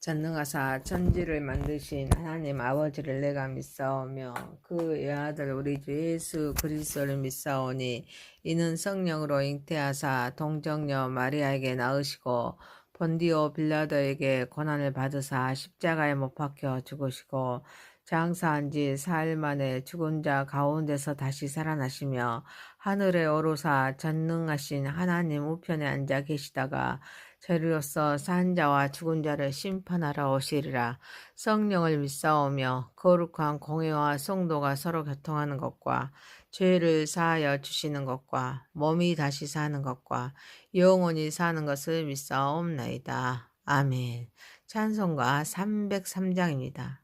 전능하사 천지를 만드신 하나님 아버지를 내가 믿사오며 그 외아들 우리 주 예수 그리스도를 믿사오니 이는 성령으로 잉태하사 동정녀 마리아에게 낳으시고 본디오 빌라도에게 고난을 받으사 십자가에 못 박혀 죽으시고 장사한 지 사흘 만에 죽은 자 가운데서 다시 살아나시며 하늘에 오르사 전능하신 하나님 우편에 앉아 계시다가 저리로서 산 자와 죽은 자를 심판하러 오시리라. 성령을 믿사오며 거룩한 공회와 성도가 서로 교통하는 것과 죄를 사하여 주시는 것과 몸이 다시 사는 것과 영원히 사는 것을 믿사옵나이다. 아멘. 찬송가 303장입니다.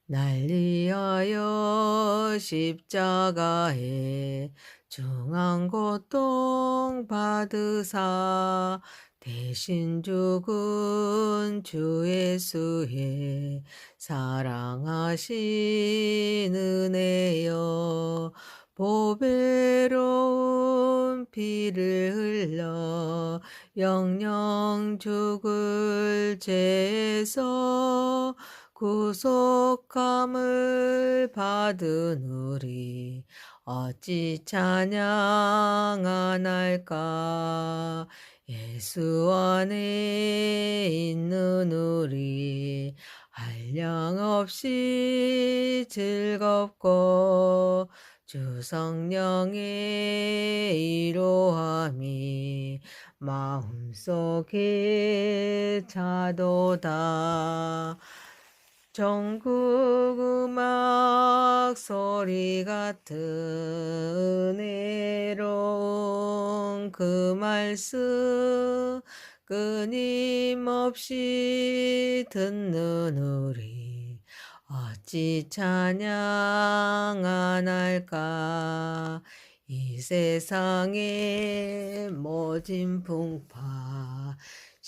날 위하여 십자가에 중한 고통 받으사 대신 죽은 주 예수의 사랑하신 은혜여 보배로운 피를 흘려 영영 죽을 죄에서 구속함을 받은 우리 어찌 찬양 안 할까. 예수 안에 있는 우리 한량없이 즐겁고 주 성령의 이로함이 마음속에 차도다. 전국 음악 소리 같은 은혜로운 그 말씀 끊임없이 듣는 우리 어찌 찬양 안 할까. 이 세상의 모진 풍파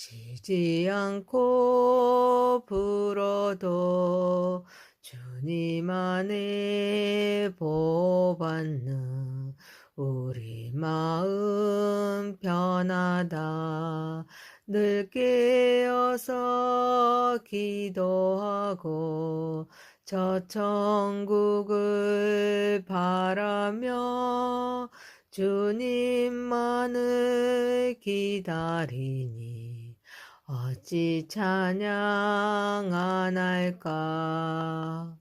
쉬지 않고 불어도 주님 안에 보호받는 우리 마음 편하다. 늘 깨어서 기도하고 저 천국을 바라며 주님만을 기다리니 어찌 찬양 안 할까.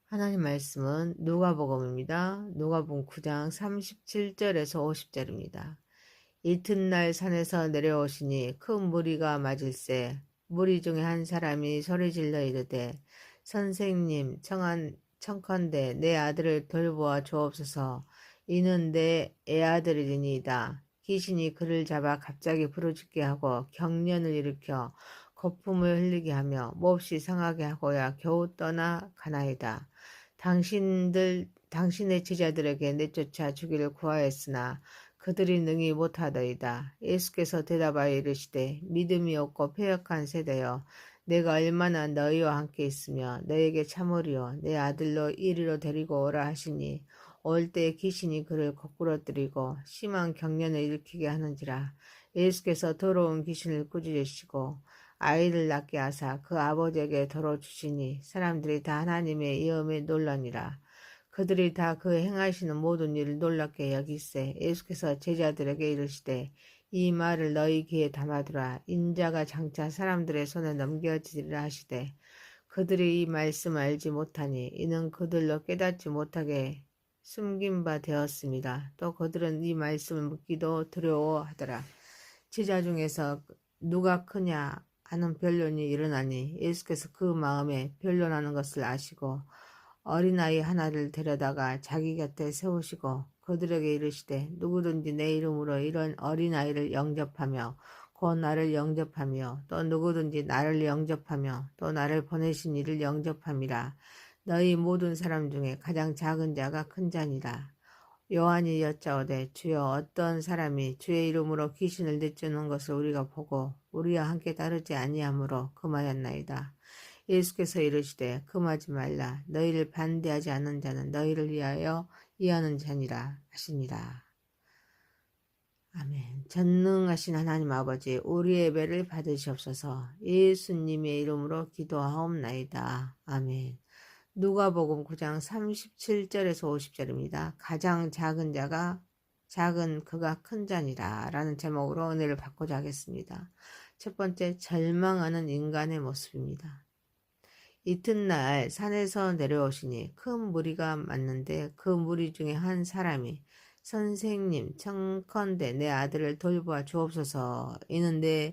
하나님 말씀은 누가복음입니다. 누가복음 9장 37절에서 50절입니다. 이튿날 산에서 내려오시니 큰 무리가 맞을세 무리 중에 한 사람이 소리질러 이르되 선생님 청컨대 내 아들을 돌보아 주옵소서. 이는 내 애아들이니이다. 귀신이 그를 잡아 갑자기 부르짖게 하고 경련을 일으켜 거품을 흘리게 하며 몹시 상하게 하고야 겨우 떠나가나이다. 당신의 제자들에게 내쫓아 주기를 구하였으나 그들이 능히 못하더이다. 예수께서 대답하여 이르시되 믿음이 없고 패역한 세대여 내가 얼마나 너희와 함께 있으며 너희에게 참으리요. 내 아들로 이리로 데리고 오라 하시니 올 때 귀신이 그를 거꾸러뜨리고 심한 경련을 일으키게 하는지라. 예수께서 더러운 귀신을 꾸짖으시고 아이를 낳게 하사 그 아버지에게 돌어주시니 사람들이 다 하나님의 이음에 놀라니라. 그들이 다 그 행하시는 모든 일을 놀랍게 여기세 예수께서 제자들에게 이르시되 이 말을 너희 귀에 담아두라. 인자가 장차 사람들의 손에 넘겨지리라 하시되 그들이 이 말씀을 알지 못하니 이는 그들로 깨닫지 못하게 숨긴 바 되었습니다. 또 그들은 이 말씀을 묻기도 두려워하더라. 제자 중에서 누가 크냐 하는 변론이 일어나니 예수께서 그 마음에 변론하는 것을 아시고 어린아이 하나를 데려다가 자기 곁에 세우시고 그들에게 이르시되 누구든지 내 이름으로 이런 어린아이를 영접하며 곧 나를 영접하며 또 누구든지 나를 영접하며 또 나를 보내신 이를 영접함이라. 너희 모든 사람 중에 가장 작은 자가 큰 자니라. 요한이 여짜오되 주여 어떤 사람이 주의 이름으로 귀신을 내쫓는 것을 우리가 보고 우리와 함께 따르지 아니하므로 금하였나이다. 예수께서 이르시되 금하지 말라. 너희를 반대하지 않는 자는 너희를 위하여 이하는 자니라 하시니라. 아멘. 전능하신 하나님 아버지, 우리 예배를 받으시옵소서. 예수님의 이름으로 기도하옵나이다. 아멘. 누가복음 9장 37절에서 50절입니다. 가장 작은 자가 작은 그가 큰 자니라 라는 제목으로 은혜를 받고자 하겠습니다. 첫 번째, 절망하는 인간의 모습입니다. 이튿날 산에서 내려오시니 큰 무리가 많는데 그 무리 중에 한 사람이 선생님 청컨대 내 아들을 돌보아 주옵소서. 이는 내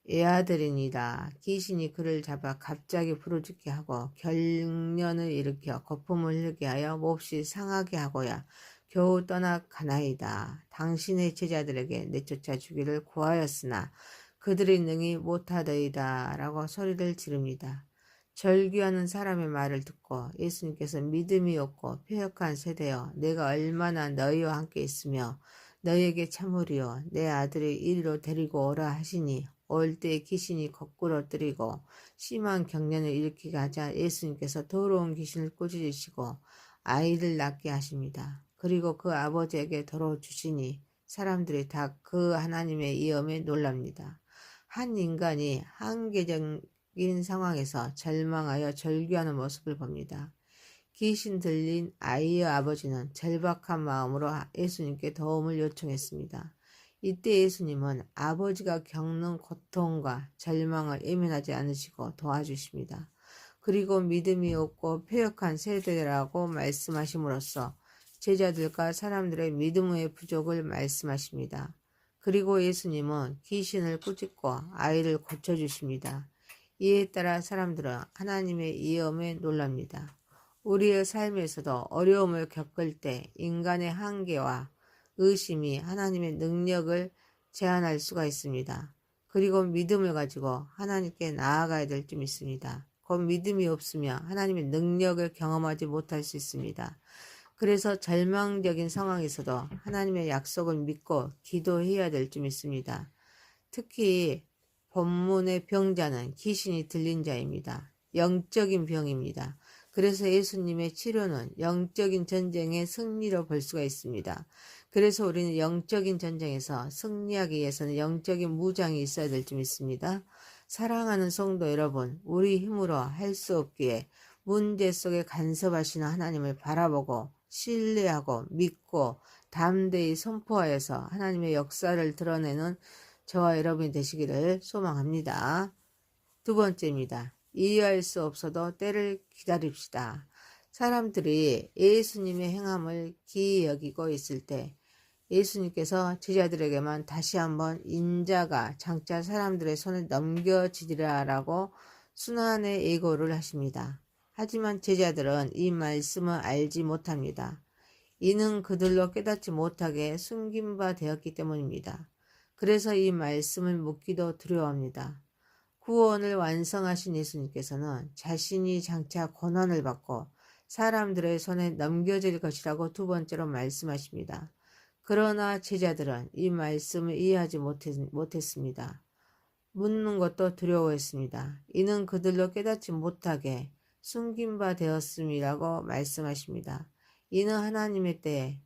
애아들이니라. 귀신이 그를 잡아 갑자기 부르짖게 하고 결련을 일으켜 거품을 흘리게 하여 몹시 상하게 하고야 겨우 떠나가나이다. 당신의 제자들에게 내쫓아 주기를 구하였으나 그들이 능히 못하더이다 라고 소리를 지릅니다. 절규하는 사람의 말을 듣고 예수님께서 믿음이 없고 패역한 세대여, 내가 얼마나 너희와 함께 있으며 너희에게 참으리요. 내 아들을 이리로 데리고 오라 하시니 올 때 귀신이 거꾸로 뜨리고 심한 경련을 일으키게 하자 예수님께서 더러운 귀신을 꾸짖으시고 아이를 낳게 하십니다. 그리고 그 아버지에게 돌아주시니 사람들이 다 그 하나님의 이엄에 놀랍니다. 한 인간이 한계적인 상황에서 절망하여 절규하는 모습을 봅니다. 귀신 들린 아이의 아버지는 절박한 마음으로 예수님께 도움을 요청했습니다. 이때 예수님은 아버지가 겪는 고통과 절망을 예민하지 않으시고 도와주십니다. 그리고 믿음이 없고 패역한 세대라고 말씀하심으로써 제자들과 사람들의 믿음의 부족을 말씀하십니다. 그리고 예수님은 귀신을 꾸짖고 아이를 고쳐주십니다. 이에 따라 사람들은 하나님의 이엄에 놀랍니다. 우리의 삶에서도 어려움을 겪을 때 인간의 한계와 의심이 하나님의 능력을 제한할 수가 있습니다. 그리고 믿음을 가지고 하나님께 나아가야 될 줄 믿습니다. 곧 믿음이 없으면 하나님의 능력을 경험하지 못할 수 있습니다. 그래서 절망적인 상황에서도 하나님의 약속을 믿고 기도해야 될 줄 믿습니다. 특히 본문의 병자는 귀신이 들린 자입니다. 영적인 병입니다. 그래서 예수님의 치료는 영적인 전쟁의 승리로 볼 수가 있습니다. 그래서 우리는 영적인 전쟁에서 승리하기 위해서는 영적인 무장이 있어야 될 줄 믿습니다. 사랑하는 성도 여러분, 우리 힘으로 할 수 없기에 문제 속에 간섭하시는 하나님을 바라보고 신뢰하고 믿고 담대히 선포하여서 하나님의 역사를 드러내는 저와 여러분이 되시기를 소망합니다. 두 번째입니다. 이해할 수 없어도 때를 기다립시다. 사람들이 예수님의 행함을 기이 여기고 있을 때 예수님께서 제자들에게만 다시 한번 인자가 장차 사람들의 손에 넘겨지리라라고 순환의 예고를 하십니다. 하지만 제자들은 이 말씀을 알지 못합니다. 이는 그들로 깨닫지 못하게 숨긴 바 되었기 때문입니다. 그래서 이 말씀을 묻기도 두려워합니다. 구원을 완성하신 예수님께서는 자신이 장차 고난을 받고 사람들의 손에 넘겨질 것이라고 두 번째로 말씀하십니다. 그러나 제자들은 이 말씀을 이해하지 못했습니다. 묻는 것도 두려워했습니다. 이는 그들로 깨닫지 못하게 숨긴 바 되었음이라고 말씀하십니다. 이는 하나님의 때에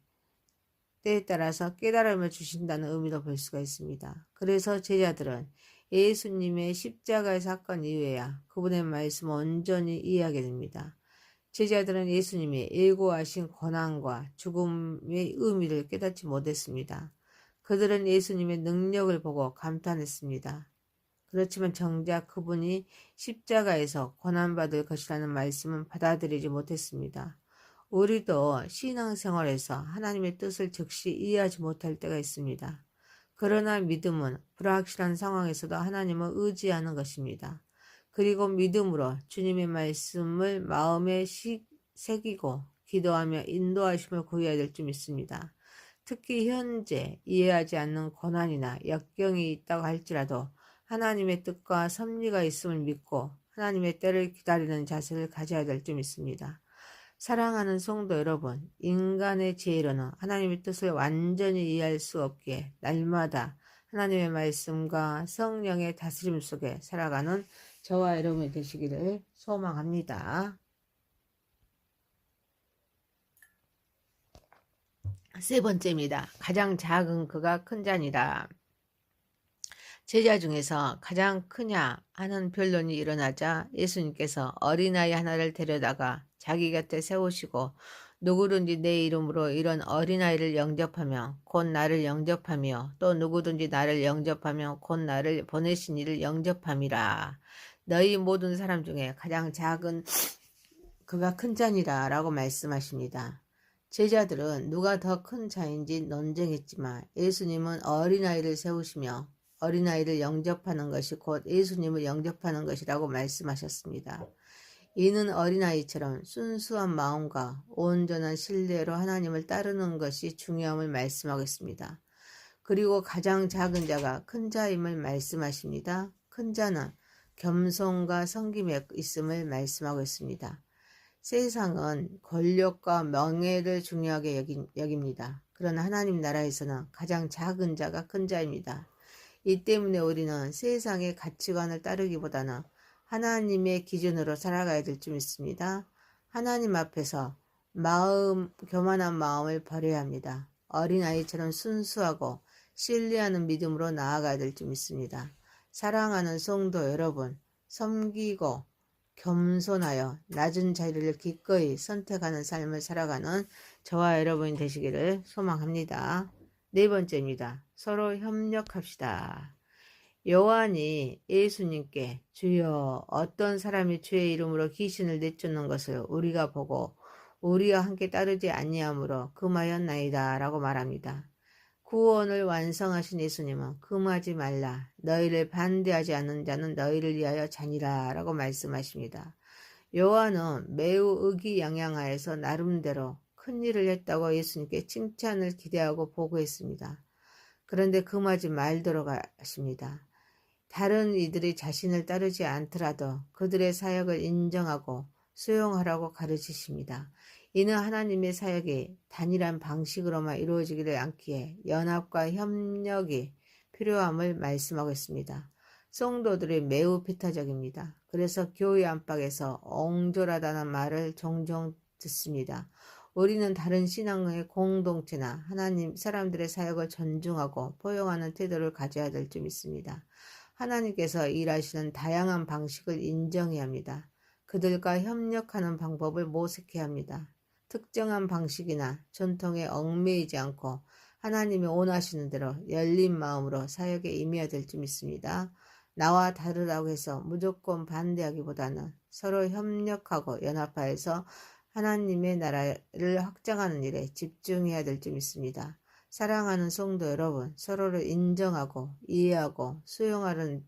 따라서 깨달음을 주신다는 의미로 볼 수가 있습니다. 그래서 제자들은 예수님의 십자가의 사건 이후에야 그분의 말씀을 온전히 이해하게 됩니다. 제자들은 예수님이 예고하신 고난과 죽음의 의미를 깨닫지 못했습니다. 그들은 예수님의 능력을 보고 감탄했습니다. 그렇지만 정작 그분이 십자가에서 고난받을 것이라는 말씀은 받아들이지 못했습니다. 우리도 신앙생활에서 하나님의 뜻을 즉시 이해하지 못할 때가 있습니다. 그러나 믿음은 불확실한 상황에서도 하나님을 의지하는 것입니다. 그리고 믿음으로 주님의 말씀을 마음에 새기고 기도하며 인도하심을 구해야 될 줄 믿습니다. 특히 현재 이해하지 않는 고난이나 역경이 있다고 할지라도 하나님의 뜻과 섭리가 있음을 믿고 하나님의 때를 기다리는 자세를 가져야 될 줄 믿습니다. 사랑하는 성도 여러분, 인간의 지혜로는 하나님의 뜻을 완전히 이해할 수 없기에 날마다 하나님의 말씀과 성령의 다스림 속에 살아가는 저와 여러분이 되시기를 소망합니다. 세 번째입니다. 가장 작은 그가 큰 자니라. 제자 중에서 가장 크냐 하는 변론이 일어나자 예수님께서 어린아이 하나를 데려다가 자기 곁에 세우시고 누구든지 내 이름으로 이런 어린아이를 영접하며 곧 나를 영접하며 또 누구든지 나를 영접하며 곧 나를 보내신 이를 영접함이라. 너희 모든 사람 중에 가장 작은 그가 큰 자니라 라고 말씀하십니다. 제자들은 누가 더 큰 자인지 논쟁했지만 예수님은 어린아이를 세우시며 어린아이를 영접하는 것이 곧 예수님을 영접하는 것이라고 말씀하셨습니다. 이는 어린아이처럼 순수한 마음과 온전한 신뢰로 하나님을 따르는 것이 중요함을 말씀하겠습니다. 그리고 가장 작은 자가 큰 자임을 말씀하십니다. 큰 자는 겸손과 섬김에 있음을 말씀하고 있습니다. 세상은 권력과 명예를 중요하게 여깁니다. 그러나 하나님 나라에서는 가장 작은 자가 큰 자입니다. 이 때문에 우리는 세상의 가치관을 따르기보다는 하나님의 기준으로 살아가야 될 줄 믿습니다. 하나님 앞에서 교만한 마음을 버려야 합니다. 어린아이처럼 순수하고 신뢰하는 믿음으로 나아가야 될 줄 믿습니다. 사랑하는 성도 여러분, 섬기고 겸손하여 낮은 자리를 기꺼이 선택하는 삶을 살아가는 저와 여러분이 되시기를 소망합니다. 네 번째입니다. 서로 협력합시다. 요한이 예수님께 주여 어떤 사람이 주의 이름으로 귀신을 내쫓는 것을 우리가 보고 우리와 함께 따르지 아니하므로 금하였나이다 라고 말합니다. 구원을 완성하신 예수님은 금하지 말라. 너희를 반대하지 않는 자는 너희를 위하여 자니라 라고 말씀하십니다. 요한은 매우 의기양양하여서 나름대로 큰일을 했다고 예수님께 칭찬을 기대하고 보고했습니다. 그런데 금하지 말도록 하십니다. 다른 이들이 자신을 따르지 않더라도 그들의 사역을 인정하고 수용하라고 가르치십니다. 이는 하나님의 사역이 단일한 방식으로만 이루어지기를 않기에 연합과 협력이 필요함을 말씀하고 있습니다. 성도들이 매우 비타적입니다. 그래서 교회 안팎에서 옹졸하다는 말을 종종 듣습니다. 우리는 다른 신앙의 공동체나 하나님 사람들의 사역을 존중하고 포용하는 태도를 가져야 될 줄 믿습니다. 하나님께서 일하시는 다양한 방식을 인정해야 합니다. 그들과 협력하는 방법을 모색해야 합니다. 특정한 방식이나 전통에 얽매이지 않고 하나님이 원하시는 대로 열린 마음으로 사역에 임해야 될 줄 믿습니다. 나와 다르다고 해서 무조건 반대하기보다는 서로 협력하고 연합하여서 하나님의 나라를 확장하는 일에 집중해야 될 줄 믿습니다. 사랑하는 성도 여러분, 서로를 인정하고 이해하고 수용하는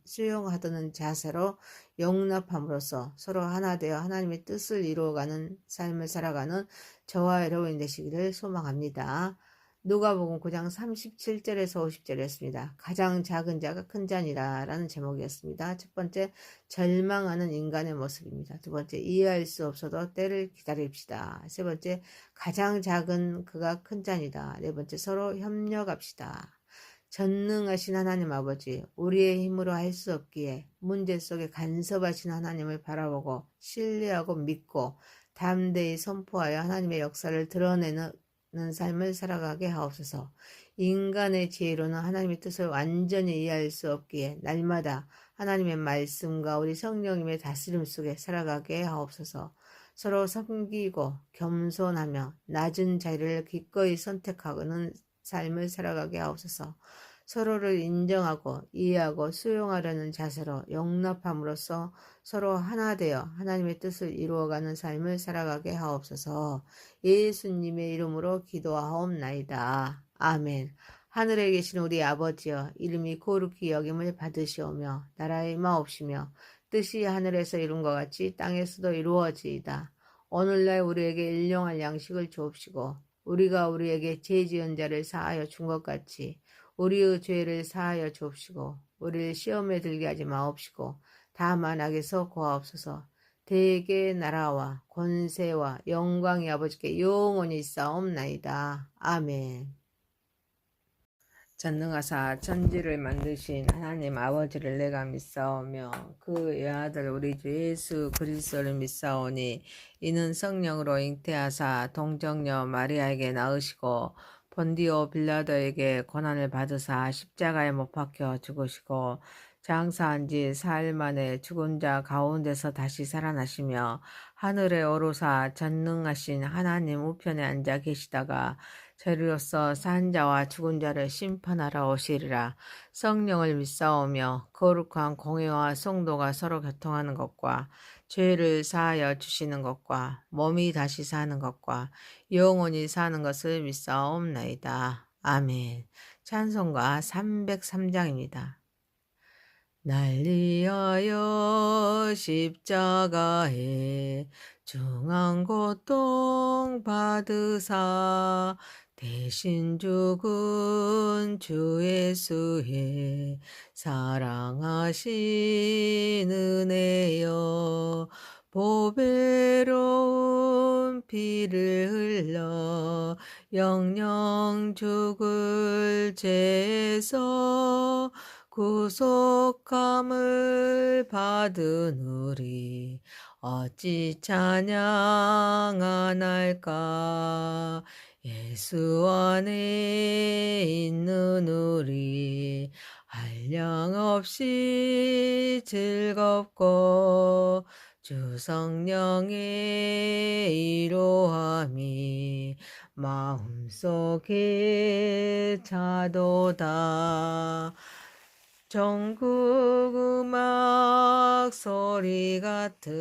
자세로 용납함으로써 서로 하나 되어 하나님의 뜻을 이루어가는 삶을 살아가는 저와 여러분이 되시기를 소망합니다. 누가복음 9장 37절에서 50절이었습니다. 가장 작은 자가 큰 자니라 라는 제목이었습니다. 첫 번째, 절망하는 인간의 모습입니다. 두 번째, 이해할 수 없어도 때를 기다립시다. 세 번째, 가장 작은 그가 큰 자니다. 네 번째, 서로 협력합시다. 전능하신 하나님 아버지, 우리의 힘으로 할 수 없기에 문제 속에 간섭하신 하나님을 바라보고 신뢰하고 믿고 담대히 선포하여 하나님의 역사를 드러내는 삶을 살아가게 하옵소서. 인간의 지혜로는 하나님의 뜻을 완전히 이해할 수 없기에 날마다 하나님의 말씀과 우리 성령님의 다스림 속에 살아가게 하옵소서. 서로 섬기고 겸손하며 낮은 자리를 기꺼이 선택하는 삶을 살아가게 하옵소서. 서로를 인정하고 이해하고 수용하려는 자세로 용납함으로써 서로 하나 되어 하나님의 뜻을 이루어가는 삶을 살아가게 하옵소서. 예수님의 이름으로 기도하옵나이다. 아멘. 하늘에 계신 우리 아버지여, 이름이 거룩히 여김을 받으시오며 나라의 임하옵시며 뜻이 하늘에서 이룬 것 같이 땅에서도 이루어지이다. 오늘날 우리에게 일용할 양식을 주옵시고 우리가 우리에게 죄 지은 자를 사하여 준 것 같이 우리의 죄를 사하여 주옵시고 우리를 시험에 들게 하지 마옵시고 다만 악에서 구하옵소서. 대개 나라와 권세와 영광이 아버지께 영원히 싸움나이다. 아멘. 전능하사 천지를 만드신 하나님 아버지를 내가 믿사오며 그 외아들 우리 주 예수 그리스도를 믿사오니 이는 성령으로 잉태하사 동정녀 마리아에게 낳으시고 본디오 빌라도에게 고난을 받으사 십자가에 못 박혀 죽으시고 장사한 지 사흘 만에 죽은 자 가운데서 다시 살아나시며 하늘에 오르사 전능하신 하나님 우편에 앉아 계시다가 저리로서 산 자와 죽은 자를 심판하러 오시리라. 성령을 믿사오며 거룩한 공회와 성도가 서로 교통하는 것과 죄를 사하여 주시는 것과 몸이 다시 사는 것과 영원히 사는 것을 믿사옵나이다. 아멘. 찬송가 303장입니다. 날 위하여 십자가에 중한 고통 받으사 대신 죽은 주 예수의 사랑하신 은혜여 보배로운 피를 흘려 영영 죽을 죄에서 구속함을 받은 우리 어찌 찬양 안 할까. 예수 안에 있는 우리 한량없이 즐겁고 주 성령의 이로함이 마음속에 차도다. 전국 음악 소리 같은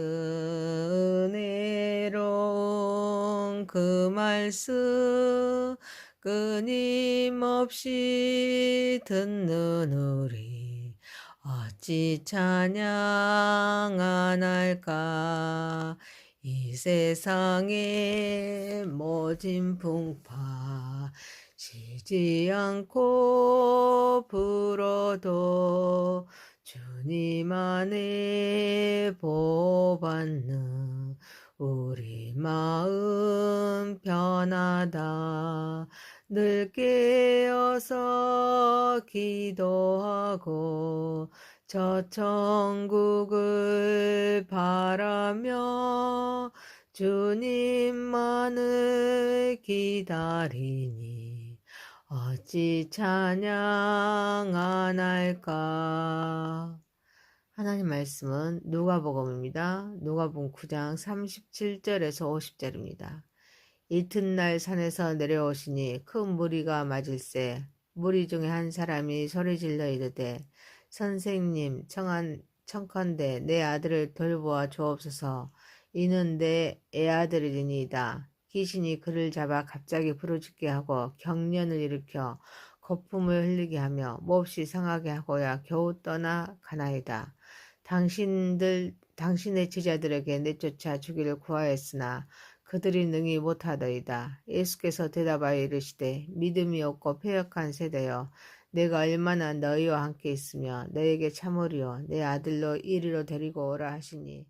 은혜로운 그 말씀 끊임없이 듣는 우리 어찌 찬양 안 할까. 이 세상의 모진 풍파 쉬지 않고 불어도 주님 안에 보호받는 우리 마음 편하다. 늘 깨어서 기도하고 저 천국을 바라며 주님만을 기다리니 어찌 찬양 안 할까. 하나님 말씀은 누가복음입니다. 누가복음 9장 37절에서 50절입니다. 이튿날 산에서 내려오시니 큰 무리가 맞을세 무리 중에 한 사람이 소리질러 이르되 선생님 청컨대 내 아들을 돌보아 주옵소서. 이는 내 애아들이니이다. 귀신이 그를 잡아 갑자기 부르짖게 하고 경련을 일으켜 거품을 흘리게 하며 몹시 상하게 하고야 겨우 떠나 가나이다. 당신의 제자들에게 내쫓아 주기를 구하였으나 그들이 능히 못하더이다. 예수께서 대답하여 이르시되 믿음이 없고 패역한 세대여 내가 얼마나 너희와 함께 있으며 너에게 참으리요 내 아들로 이리로 데리고 오라 하시니